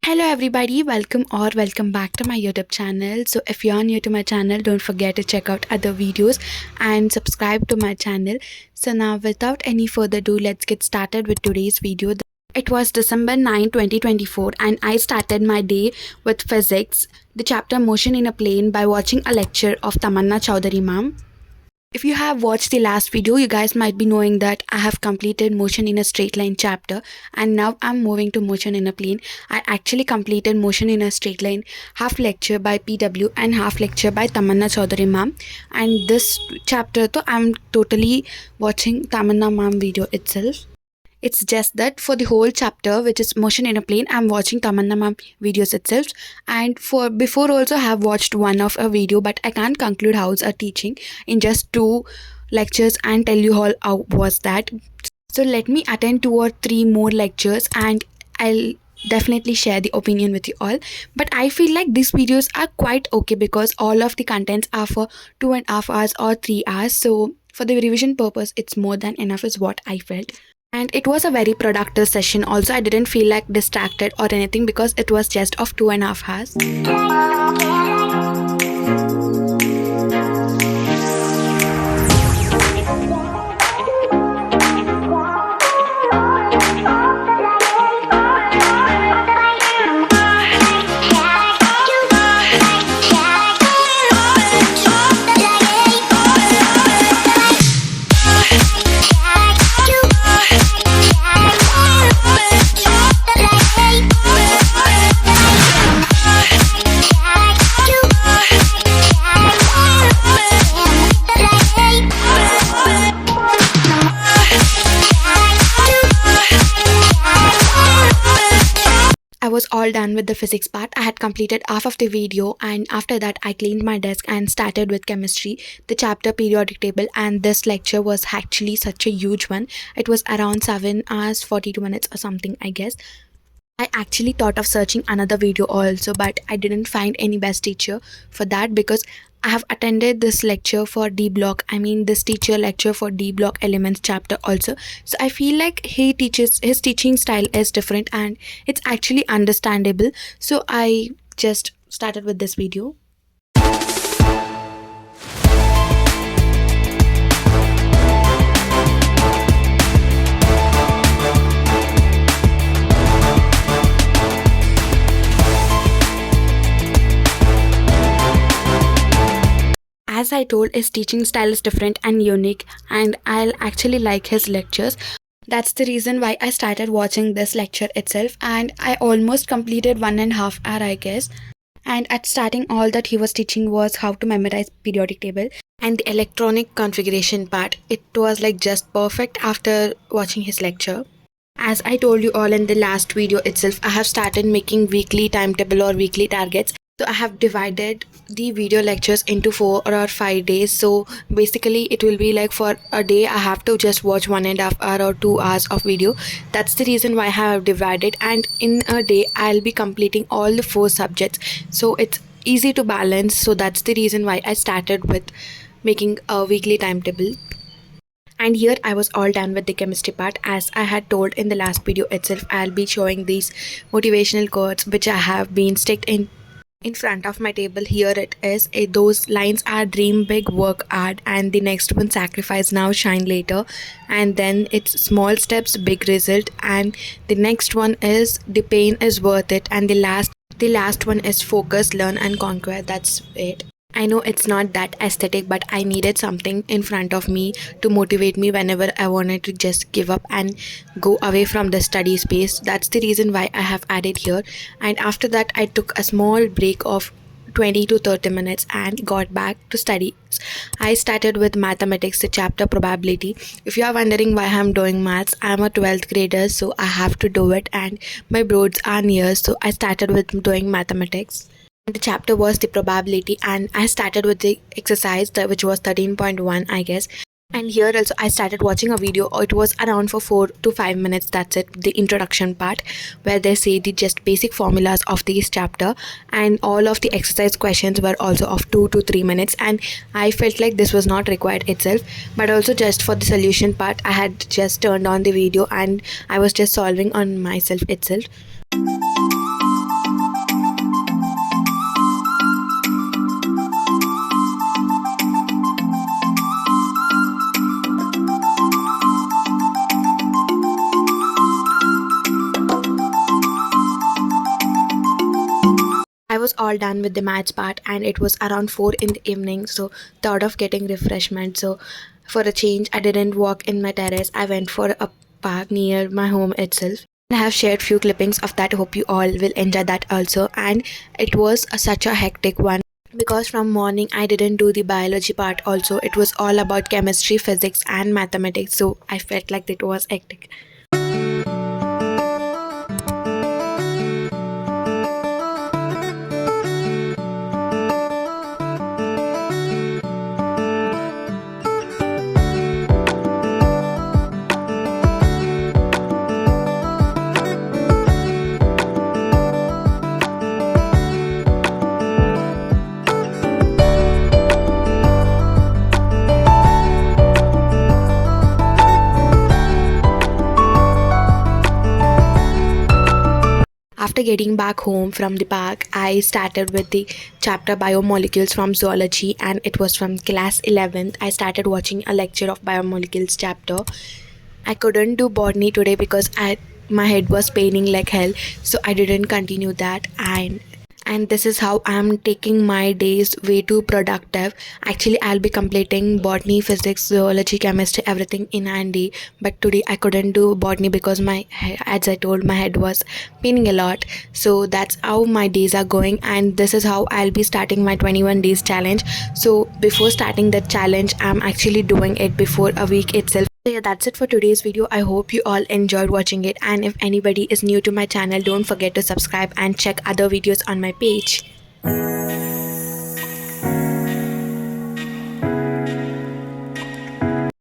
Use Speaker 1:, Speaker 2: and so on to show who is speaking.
Speaker 1: Hello everybody, welcome back to my YouTube channel. So if you're new to my channel, don't forget to check out other videos and subscribe to my channel. So now without any further ado, let's get started with today's video. It was December 9, 2024 and I started my day with physics, the chapter Motion in a Plane, by watching a lecture of Tamanna Chowdhury ma'am. If you have watched the last video, you guys might be knowing that I have completed Motion in a Straight Line chapter and now I'm moving to Motion in a Plane. I actually completed Motion in a Straight Line, half lecture by PW and half lecture by Tamanna Chowdhury ma'am. And this chapter, though, I'm totally watching Tamanna ma'am video itself. It's just that for the whole chapter, which is Motion in a Plane, I'm watching Tamanna ma'am videos itself. And for before also I have watched one of a video, but I can't conclude how's a teaching in just 2 lectures and tell you all how was that. So let me attend 2 or 3 more lectures and I'll definitely share the opinion with you all. But I feel like these videos are quite okay because all of the contents are for 2.5 hours or 3 hours. So for the revision purpose, it's more than enough is what I felt. And it was a very productive session. Also, I didn't feel like distracted or anything because it was just of 2.5 hours. I was all done with the physics part. I had completed half of the video and after that I cleaned my desk and started with chemistry, the chapter periodic table, and this lecture was actually such a huge one. It was around 7 hours 42 minutes or something, I guess. I actually thought of searching another video also, but I didn't find any best teacher for that because I have attended this lecture for D block. This teacher lecture for D block elements chapter also. So I feel like his teaching style is different and it's actually understandable. So I just started with this video. As I told, his teaching style is different and unique and I'll actually like his lectures. That's the reason why I started watching this lecture itself and I almost completed 1.5 hours, I guess. And at starting, all that he was teaching was how to memorize periodic table and the electronic configuration part. It was like just perfect after watching his lecture. As I told you all in the last video itself, I have started making weekly timetable or weekly targets. So I have divided the video lectures into 4 or 5 days. So basically it will be like for a day I have to just watch 1.5 hour or 2 hours of video. That's the reason why I have divided, and in a day I'll be completing all the 4 subjects. So it's easy to balance. So that's the reason why I started with making a weekly timetable. And here I was all done with the chemistry part. As I had told in the last video itself, I'll be showing these motivational quotes which I have been sticked in front of my table. Here it is. Those lines are dream big, work hard, and the next one sacrifice now, shine later, and then it's small steps, big result, and the next one is the pain is worth it, and the last one is focus, learn and conquer. That's it. I know it's not that aesthetic, but I needed something in front of me to motivate me whenever I wanted to just give up and go away from the study space. That's the reason why I have added here. And after that, I took a small break of 20 to 30 minutes and got back to studies. I started with mathematics, the chapter probability. If you are wondering why I'm doing maths, I'm a 12th grader, so I have to do it and my boards are near, so I started with doing mathematics. The chapter was the probability and I started with the exercise which was 13.1, I guess. And here also I started watching a video. It was around for 4 to 5 minutes. That's it, the introduction part, where they say the just basic formulas of this chapter, and all of the exercise questions were also of 2 to 3 minutes, and I felt like this was not required itself. But also just for the solution part, I had just turned on the video and I was just solving on myself itself. I was all done with the maths part and it was around 4 in the evening, so thought of getting refreshment. So for a change, I didn't walk in my terrace. I went for a park near my home itself. I have shared few clippings of that. Hope you all will enjoy that also. And it was such a hectic one because from morning I didn't do the biology part also. It was all about chemistry, physics and mathematics. So I felt like it was hectic. After getting back home from the park, I started with the chapter Biomolecules from Zoology, and it was from class 11th. I started watching a lecture of Biomolecules chapter. I couldn't do botany today because my head was paining like hell, so I didn't continue that. And this is how I'm taking my days way too productive. Actually, I'll be completing botany, physics, zoology, chemistry, everything in handy. But today I couldn't do botany because as I told, my head was paining a lot. So that's how my days are going, and this is how I'll be starting my 21 days challenge. So before starting that challenge, I'm actually doing it before a week itself. So yeah, that's it for today's video. I hope you all enjoyed watching it, and if anybody is new to my channel, don't forget to subscribe and check other videos on my page.